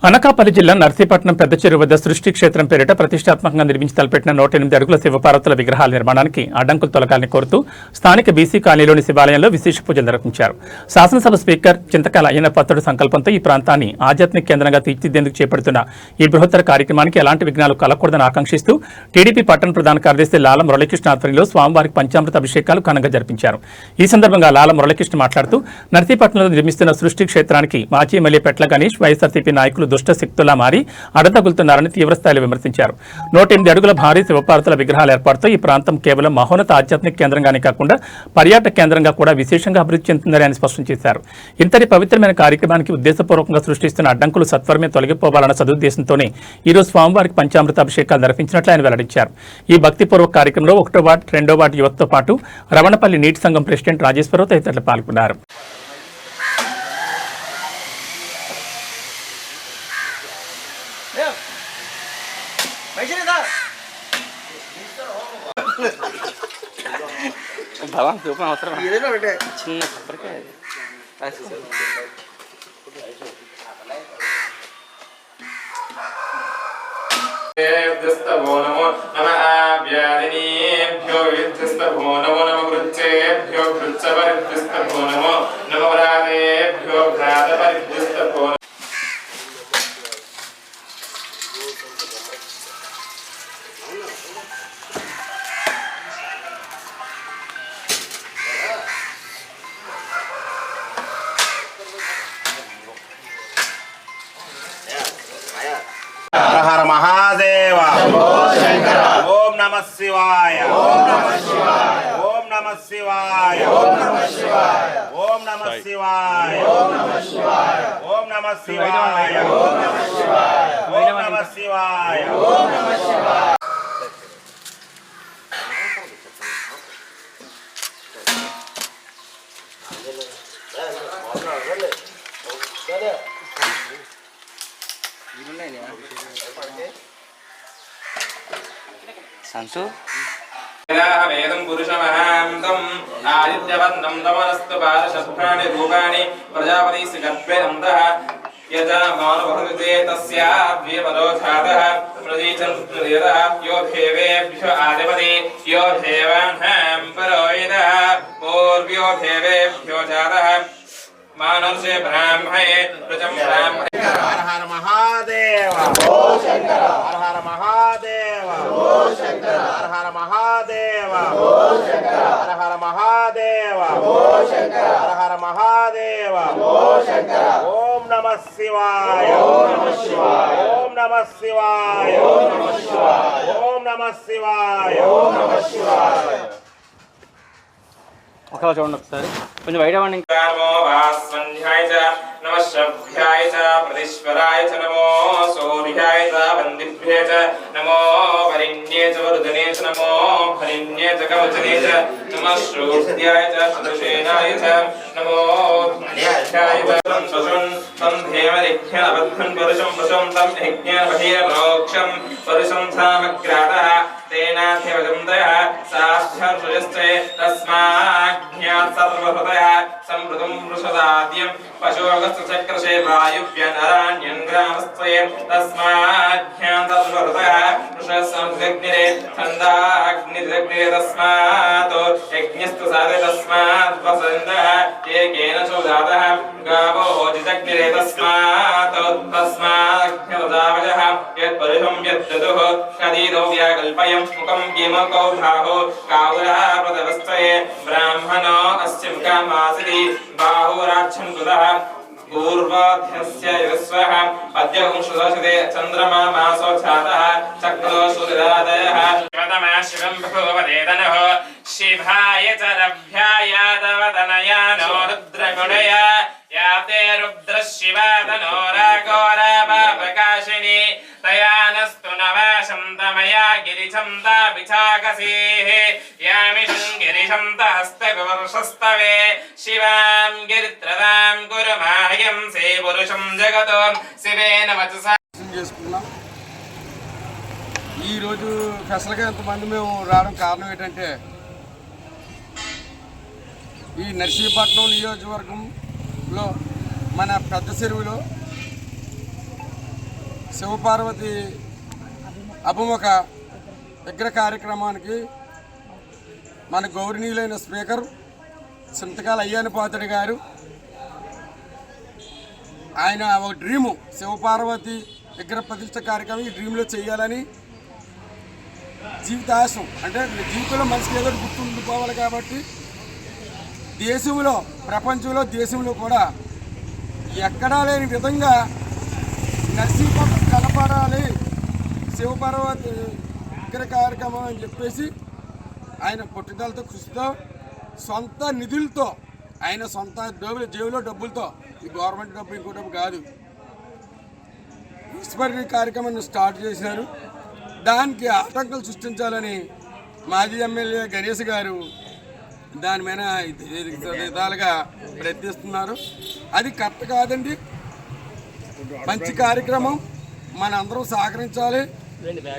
అనకాపల్లి జిల్లా నర్సీపట్నం పెద్ద చెరువు వద్ద సృష్టి క్షేత్రం పేరిట ప్రతిష్టాత్మకంగా నిర్మించి తలపెట్టిన 108 అడుగుల శివపార్వతుల విగ్రహాల నిర్మాణానికి అడ్డంకులు తొలగాలని కోరుతూ స్థానిక బీసీ కాలనీలోని శివాలయంలో విశేష పూజలు నిర్వహించారు. శాసనసభ స్పీకర్ చింతకాల అయ్యన్న పత్రుడు సంకల్పంతో ఈ ప్రాంతాన్ని ఆధ్యాత్మిక కేంద్రంగా తీర్చిదిద్దేందుకు చేపడుతున్న ఈ బృహత్తర కార్యక్రమానికి ఎలాంటి విఘ్నాలు కలగకూడదని ఆకాంక్షిస్తూ టీడీపీ పట్టణ ప్రధాన కార్యదర్శి లాల మురళీకృష్ణ ఆధ్వర్యంలో స్వామివారికి పంచామృత అభిషేకాలు ఘనంగా జరిపించారు. ఈ సందర్భంగా లాల మురళీకృష్ణ మాట్లాడుతూ నర్సీపట్నంలో నిర్మిస్తున్న సృష్టి క్షేత్రానికి మాజీ ఎమ్మెల్యే పెట్ల గణేష్, వైఎస్ఆర్సీపీ నాయకులు దుష్ట శక్తులా మారి అడతగులుతున్నారని తీవ్రస్థాయిలో విమర్శించారు. 108 అడుగుల భారీ శివపార్వతుల విగ్రహాల ఏర్పాటుతో ఈ ప్రాంతం కేవలం మహోన్నత ఆధ్యాత్మిక కేంద్రంగానే కాకుండా పర్యాటక కేంద్రంగా కూడా విశేషంగా అభివృద్ధి చెందుతుందని ఆయన స్పష్టం చేశారు. ఇంతటి పవిత్రమైన కార్యక్రమానికి ఉద్దేశపూర్వకంగా సృష్టిస్తున్న అడ్డంకులు సత్వరమే తొలగిపోవాలన్న సదుద్దేశంతోనే ఈరోజు స్వామివారికి పంచామృత అభిషేకాలు నిర్వహించినట్లు ఆయన వెల్లడించారు. ఈ భక్తిపూర్వక కార్యక్రమంలో 1వ వార్డు, 2వ వార్డు యువతతో పాటు రవణపల్లి నీటి సంఘం ప్రెసిడెంట్ రాజేశ్వరరావు తదితరులు పాల్గొన్నారు. భగవాన్ చూపం అవసరం చిన్న కొబ్బరికాయ నమో నమ ఆవ్యాదినేభ్యో విద్యస్తభో నమో నమ కృచ్చేభ్యో కృచ్చపరిద్యస్తభో నమో నమ వ్రాతేభ్యో వ్రాతపరిద్యస్తభో हर हर महादेव ओम नमः शिवाय ओम नमः शिवाय ओम नमः शिवाय ओम नमः शिवाय ओम नमः शिवाय ओम नमः शिवाय ओम नमः शिवाय ओम नमः शिवाय ओम नमः शिवाय ओम नमः शिवाय సంసు వేదం పురుషమహాంతం ఆదిత్యవర్ణం తమనస్తు పాదశస్త్రాణి రూపాణి ప్రజాపతిస్ గర్భేనందః యజా మానవహృతే తస్యాద్విపదోధాతః ప్రజీచంద్రదేవః యో దేవేభ్యో ఆదిపతి యో దేవానాం పరోయిదః పూర్వ్యో దేవేభ్యో జాతః మానవే బ్రాహ్మణే ప్రజం బ్రాహ్మణే हर हर महादेव ओ शंकर हर हर महादेव ओ शंकर हर हर महादेव ओ शंकर हर हर महादेव ओ शंकर हर हर महादेव ओ शंकर ओम नमः शिवाय ओम नमः शिवाय ओम नमः शिवाय ओम नमः शिवाय ओम नमः शिवाय ओम नमः शिवाय ఒకసారి చూడండి, ఒకసారి కొంచెం బయట వాడిని. నమో వాస్వన్యాయ చ నమః శభ్యాయ చ ప్రతిశ్వరాయ చ నమో సూర్యాయ చ వందిభ్యే చ నమో వరిణ్యే చ వరుదనే చ నమో హరిణ్యే చ కవచనే చ నమః శ్రోత్యాయ చ సదశేనాయ చ నమో ధ్యాయ చ సంససున్ తం ధేమరిఖ్యానబద్ధన్ పురుషం పురుషం తం యజ్ఞానమహీరప్రోక్షం పురుషం సామగ్రాతః తేనాధివజంతయః సాధ్యర్షయస్తే తస్మాజ్ఞాత్ సర్వహృదయః సంప్రదం వృషదాద్యం పశోగస్త చక్రశే వాయువ్యనరాణ్యం గ్రామస్థే తస్మాజ్ఞాత్ సర్వహృదయః వృషసంజ్ఞిరే ఛందాగ్నిరగ్నిరే తస్మాత్ యజ్ఞస్తు సాధే తస్మాత్ వసంతః ఏకేన చోదాతః గావో జిజగ్నిరే తస్మాత్ తస్మాజ్ఞోదావజః యత్పరిషం యద్దదుః కదీదో వ్యాకల్పయం ముఖం కిమకౌ భాగో కావురా ప్రదవస్తయే బ్రాహ్మణో అస్య ముఖమాసితి బాహురాక్షం కృతః పూర్వాధ్యస్య యస్వః పద్యం సుదశతే చంద్రమా మాసో ఛాతః చక్రో సూర్యాదయః శివతమా శివం భగవదేదనః శివాయ చ రభ్యాయ దవదనయానో రుద్రగుణయ యాతే రుద్ర శివాదనో రాఘోరాభాపకాశిని తయానస్తు నవాశం తమయా గిరిశం తాభిచాకసీః యామిషం గిరిశం తహస్తగవర్షస్తవే శివాం గిరిత్రదాం గురుమాహ్యం సే పురుషం జగతో శివేన వచసా చేసుకున్నాం. ఈరోజు స్పెషల్గా ఇంతమంది మేము రావడం కారణం ఏంటంటే ఈ నర్సీపట్నం నియోజకవర్గంలో మన పెద్ద చెరువులో శివపార్వతి అభిముఖ విగ్రహ కార్యక్రమానికి మన గౌరవనీయులైన స్పీకర్ చింతకాల అయ్యన్నపాత్రుడు గారు ఆయన ఒక డ్రీము శివపార్వతి విగ్రహ ప్రతిష్ట కార్యక్రమం ఈ డ్రీమ్లో చేయాలని జీవితాశం అంటే జీవితంలో మనిషికి ఏదో గుర్తుండిపోవాలి కాబట్టి దేశంలో ప్రపంచంలో దేశంలో కూడా ఎక్కడా లేని విధంగా నర్సీపట్నం కనపడాలి శివపార్వతి విగ్రహ కార్యక్రమం అని చెప్పేసి ఆయన పట్టుదలతో కృషితో సొంత నిధులతో ఆయన సొంత జేబులో డబ్బులతో ఈ గవర్నమెంట్ డబ్బు ఇంకో డబ్బు కాదు విస్మరణ కార్యక్రమాన్ని స్టార్ట్ చేశారు. దానికి ఆటంకాలు సృష్టించాలని మాజీ ఎమ్మెల్యే గణేష్ గారు దాని మీద విధాలుగా ప్రయత్నిస్తున్నారు. అది కరెక్ట్ కాదండి. మంచి కార్యక్రమం, మన అందరం సహకరించాలి.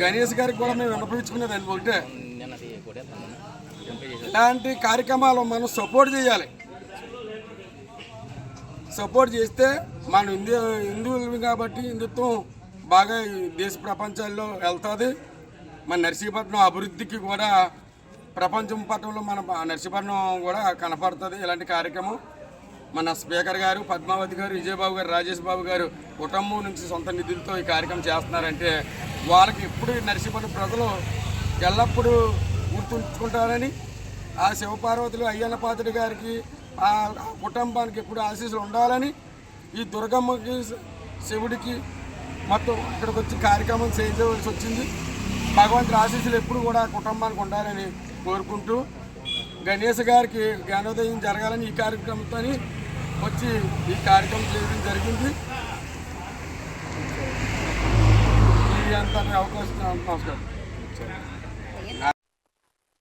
గణేష్ గారికి కూడా మేము విన్నపించుకునేది అది ఒకటే, ఇలాంటి కార్యక్రమాలు మనం సపోర్ట్ చేయాలి. సపోర్ట్ చేస్తే మనం హిందువులు కాబట్టి హిందుత్వం బాగా దేశ ప్రపంచాల్లో వెళ్తుంది. మన నర్సీపట్నం అభివృద్ధికి కూడా ప్రపంచం పట్టణంలో మన నర్సీపట్నం కూడా కనపడుతుంది. ఇలాంటి కార్యక్రమం మన స్పీకర్ గారు పద్మావతి గారు విజయబాబు గారు రాజేష్ బాబు గారు కుటుంబం నుంచి సొంత నిధులతో ఈ కార్యక్రమం చేస్తున్నారంటే వాళ్ళకి ఎప్పుడు నర్సీపట్నం ప్రజలు ఎల్లప్పుడూ గుర్తుంచుకుంటారని ఆ శివపార్వతులు అయ్యన్నపాత్రుడి గారికి ఆ కుటుంబానికి ఎప్పుడు ఆశీస్సులు ఉండాలని ఈ దుర్గమ్మకి శివుడికి మొత్తం ఇక్కడికి వచ్చి కార్యక్రమం చేయవలసి వచ్చింది. భగవంతుడి ఆశీస్సులు ఎప్పుడు కూడా కుటుంబానికి ఉండాలని కోరుకుంటూ గణేష్ గారికి జ్ఞానోదయం జరగాలని ఈ కార్యక్రమంతో వచ్చి ఈ కార్యక్రమం చేయడం జరిగింది. ఈ అంత అవకాశం నమస్కారం.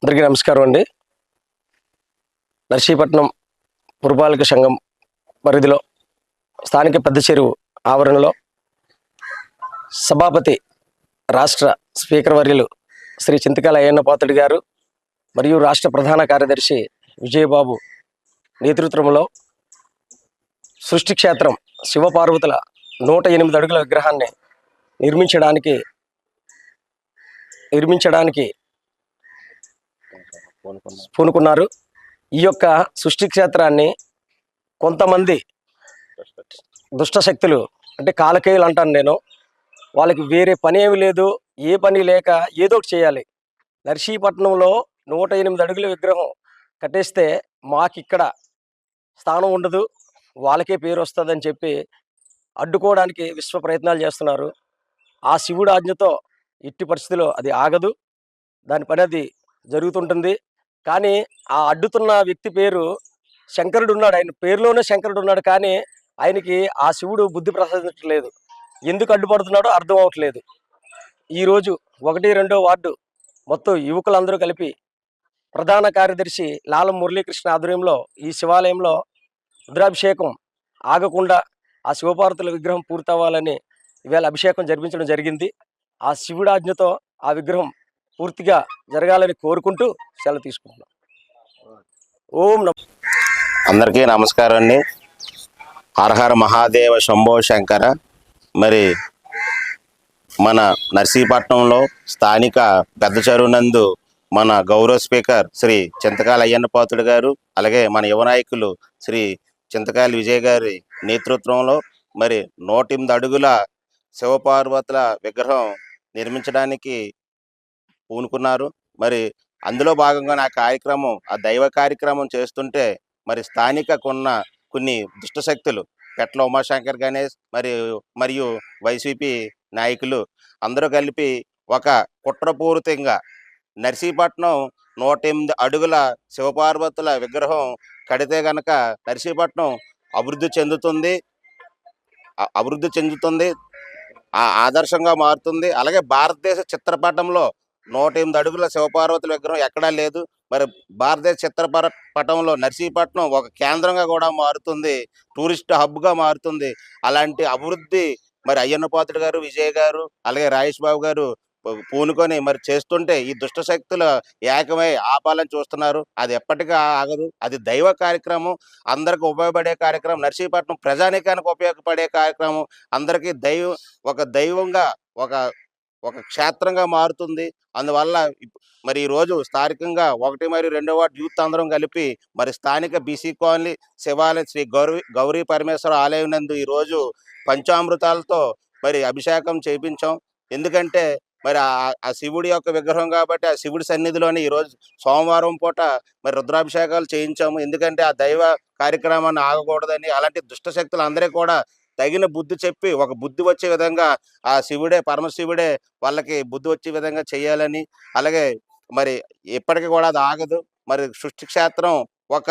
అందరికీ నమస్కారం అండి. నర్సీపట్నం పురపాలక సంఘం పరిధిలో స్థానిక పెద్ద చెరువు ఆవరణలో సభాపతి రాష్ట్ర స్పీకర్ వర్యులు శ్రీ చింతకాల అయ్యన్నపాత్రుడు గారు మరియు రాష్ట్ర ప్రధాన కార్యదర్శి విజయబాబు నేతృత్వంలో సృష్టి క్షేత్రం శివపార్వతుల 108 అడుగుల విగ్రహాన్ని నిర్మించడానికి పూనుకున్నారు. ఈ యొక్క సృష్టి క్షేత్రాన్ని కొంతమంది దుష్ట శక్తులు అంటే కాలకేయులు అంటాను నేను, వాళ్ళకి వేరే పని ఏమి లేదు, ఏ పని లేక ఏదో ఒకటి చేయాలి. నర్సీపట్నంలో 108 అడుగుల విగ్రహం కట్టేస్తే మాకిక్కడ స్థానం ఉండదు, వాళ్ళకే పేరు వస్తుందని చెప్పి అడ్డుకోవడానికి విశ్వ ప్రయత్నాలు చేస్తున్నారు. ఆ శివుడు ఆజ్ఞతో ఎట్టి పరిస్థితిలో అది ఆగదు, దాని పని అది జరుగుతుంటుంది. కానీ ఆ అడ్డుతున్న వ్యక్తి పేరు శంకరుడు ఉన్నాడు, ఆయన పేరులోనే శంకరుడు ఉన్నాడు. కానీ ఆయనకి ఆ శివుడు బుద్ధి ప్రసాదించట్లేదు. ఎందుకు అడ్డుపడుతున్నాడో అర్థం అవ్వట్లేదు. ఈరోజు 1-2 వార్డు మొత్తం యువకులందరూ కలిపి ప్రధాన కార్యదర్శి లాలం మురళీకృష్ణ ఆధ్వర్యంలో ఈ శివాలయంలో రుద్రాభిషేకం ఆగకుండా ఆ శివపార్వతుల విగ్రహం పూర్తవ్వాలని ఇవాళ అభిషేకం జరిపించడం జరిగింది. ఆ శివుడి ఆజ్ఞతో ఆ విగ్రహం పూర్తిగా జరగాలని కోరుకుంటూ సెలవు తీసుకుంటున్నాం. ఓం నమః. అందరికీ నమస్కారం అండి. హరహర మహాదేవ శంభో శంకర. మరి మన నర్సీపట్నంలో స్థానిక పెద్ద చెరువు నందు మన గౌరవ స్పీకర్ శ్రీ చింతకాల అయ్యన్నపాత్రుడు గారు, అలాగే మన యువ నాయకులు శ్రీ చింతకాయల విజయ్ గారి నేతృత్వంలో మరి 108 అడుగుల శివపార్వతుల విగ్రహం నిర్మించడానికి పూనుకున్నారు. మరి అందులో భాగంగా నా కార్యక్రమం ఆ దైవ కార్యక్రమం చేస్తుంటే మరి స్థానిక కొన్ని దుష్ట శక్తులు పెట్ల ఉమాశంకర్ గణేష్ మరియు వైసీపీ నాయకులు అందరూ కలిపి ఒక కుట్రపూరితంగా నర్సీపట్నం 108 అడుగుల శివపార్వతుల విగ్రహం కడితే గనక నర్సీపట్నం అభివృద్ధి చెందుతుంది, ఆదర్శంగా మారుతుంది. అలాగే భారతదేశ చిత్రపటంలో 108 అడుగుల శివపార్వతుల విగ్రహం ఎక్కడా లేదు. మరి భారతదేశ చిత్రపటంలో నర్సీపట్నం ఒక కేంద్రంగా కూడా మారుతుంది, టూరిస్ట్ హబ్గా మారుతుంది. అలాంటి అభివృద్ధి మరి అయ్యన్నపాత్రుడు గారు, విజయ్ గారు, అలాగే రాజేష్ బాబు గారు పూనుకొని మరి చేస్తుంటే ఈ దుష్ట శక్తులు ఏకమై ఆపాలని చూస్తున్నారు. అది ఎప్పటికీ ఆగదు. అది దైవ కార్యక్రమం, అందరికి ఉపయోగపడే కార్యక్రమం, నర్సీపట్నం ప్రజానీకానికి ఉపయోగపడే కార్యక్రమం, అందరికీ ఒక దైవంగా ఒక ఒక క్షేత్రంగా మారుతుంది. అందువల్ల మరి ఈరోజు స్థానికంగా 1 మరియు 2 వార్డు యూత్ అందరం కలిపి మరి స్థానిక బీసీ కాలనీ శివాలయం శ్రీ గౌరీ పరమేశ్వర ఆలయం నందు ఈరోజు పంచామృతాలతో మరి అభిషేకం చేయించాం. ఎందుకంటే మరి ఆ శివుడి యొక్క విగ్రహం కాబట్టి ఆ శివుడి సన్నిధిలోని ఈరోజు సోమవారం పూట మరి రుద్రాభిషేకాలు చేయించాము. ఎందుకంటే ఆ దైవ కార్యక్రమాన్ని ఆగకూడదని, అలాంటి దుష్ట శక్తులు అందరికీ కూడా తగిన బుద్ధి చెప్పి ఒక బుద్ధి వచ్చే విధంగా ఆ శివుడే పరమశివుడే వాళ్ళకి బుద్ధి వచ్చే విధంగా చేయాలని, అలాగే మరి ఇప్పటికీ కూడా అది ఆగదు. మరి సృష్టి క్షేత్రం ఒక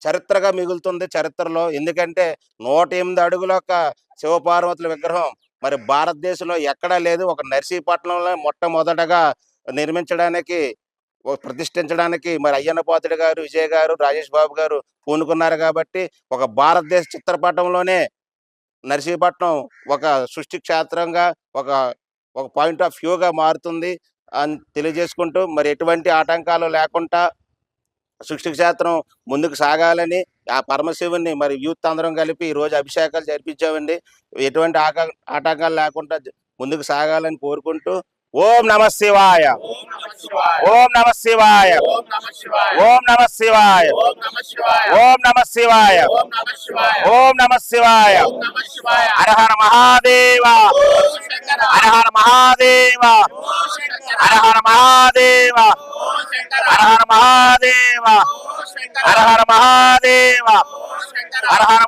చరిత్రగా మిగులుతుంది చరిత్రలో. ఎందుకంటే 108 అడుగుల యొక్క శివపార్వతుల విగ్రహం మరి భారతదేశంలో ఎక్కడా లేదు. ఒక నర్సీపట్నంలో మొట్టమొదటగా నిర్మించడానికి ప్రతిష్ఠించడానికి మరి అయ్యన్న పాత్రుడు గారు, విజయ్ గారు, రాజేష్ బాబు గారు పూనుకున్నారు. కాబట్టి ఒక భారతదేశ చిత్రపటంలోనే నర్సీపట్నం ఒక సృష్టి క్షేత్రంగా ఒక పాయింట్ ఆఫ్ వ్యూగా మారుతుంది అని తెలియజేసుకుంటూ, మరి ఎటువంటి ఆటంకాలు లేకుండా సృష్టి క్షేత్రం ముందుకు సాగాలని ఆ పరమశివుని మరి యూత్ అందరం కలిపి ఈరోజు అభిషేకాలు జరిపించామండి. ఎటువంటి ఆటంకాలు లేకుండా ముందుకు సాగాలని కోరుకుంటూ, ఓం నమః శివాయ, ఓం నమః శివాయ, ఓం నమః శివాయ, ఓం నమః శివాయ, ఓం నమః శివాయ. హర హర మహాదేవ, హర హర మహాదేవ, హర హర మహాదేవ, హర హర మహాదేవ, హర హర మహాదేవ, హర హర